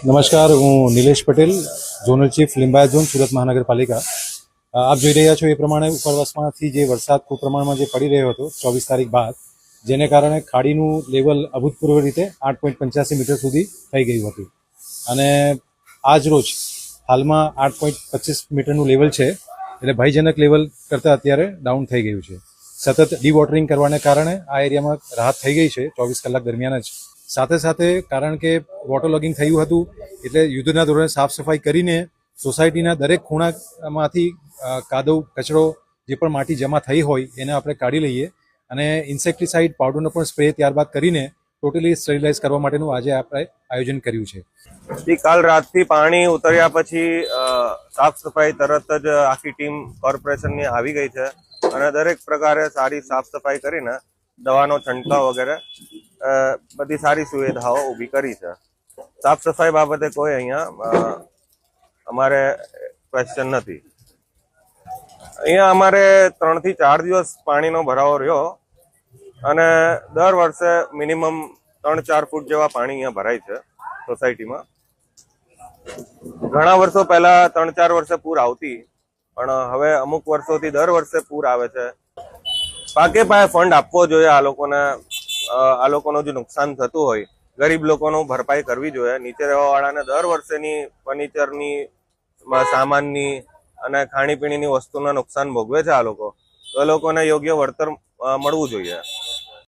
નમસ્કાર, હું Nilesh Patel, zonal chief Limbayat zone, Surat મહાનગરપાલિકા. આપ જોઈ રહ્યા છો એ પ્રમાણે ઉપરવાસમાંથી જે વરસાદ ખૂબ પ્રમાણમાં જે પડી રહ્યો હતો 24 તારીખ બાદ, જેને કારણે ખાડીનું લેવલ અભૂતપૂર્વ રીતે 8.85 મીટર સુધી થઈ ગયું હતું. અને આજ રોજ હાલમાં 8.25 મીટરનું લેવલ છે, એટલે ભયજનક લેવલ કરતાં અત્યારે ડાઉન થઈ ગયું છે. સતત ડીવોટરિંગ કરવાને કારણે આ એરિયામાં રાહત થઈ ગઈ છે 24 કલાક દરમિયાન જ. સાથે સાથે કારણ કે વોટર લોગિંગ થયું હતું, એટલે યુદ્ધના ધોરણે સાફ સફાઈ કરીને સોસાયટીના દરેક ખૂણામાંથી કાદવ કચરો જે પણ માટી જમા થઈ હોય એને આપણે કાઢી લઈએ અને ઇન્સેક્ટિસાઇડ પાવડરનો પણ સ્પ્રે ત્યારબાદ કરીને ટોટલી સ્ટરીલાઇઝ કરવા માટેનું આજે આપણે આયોજન કર્યું છે. કાલ રાતથી પાણી ઉતર્યા પછી સાફ સફાઈ તરત જ આખી ટીમ કોર્પોરેશનની આવી ગઈ છે અને દરેક પ્રકારે સારી સાફ સફાઈ કરીને દવાનો છંટકાવ વગેરે બધી સારી સુવિધાઓ ઊભી કરી છે. સાફ સફાઈ બાબતે કોઈ અહીંયા અમારે ક્વેશ્ચન નથી. અહીંયા અમારે 3 થી 4 દિવસ પાણીનો ભરાવો રહ્યો અને દર વર્ષે મિનિમમ 3-4 ફૂટ જેવા પાણી અહીંયા ભરાય છે સોસાયટીમાં. ઘણા વર્ષો પહેલા 3-4 વર્ષે પૂર આવતી, પણ હવે અમુક વર્ષોથી દર વર્ષે પૂર આવે છે. પાકે પાયે ફંડ આપવો જોઈએ આ લોકોને. આ લોકોનું જે નુકસાન થતું હોય, ગરીબ લોકોનું ભરપાઈ કરવી જોઈએ. નીચે રહેવાવાળાને દર વર્ષેની ફર્નિચરની, સામાનની અને ખાણીપીણીની વસ્તુના નુકસાન ભોગવે છે આ લોકો, તો એ લોકોને યોગ્ય વળતર મળવું જોઈએ.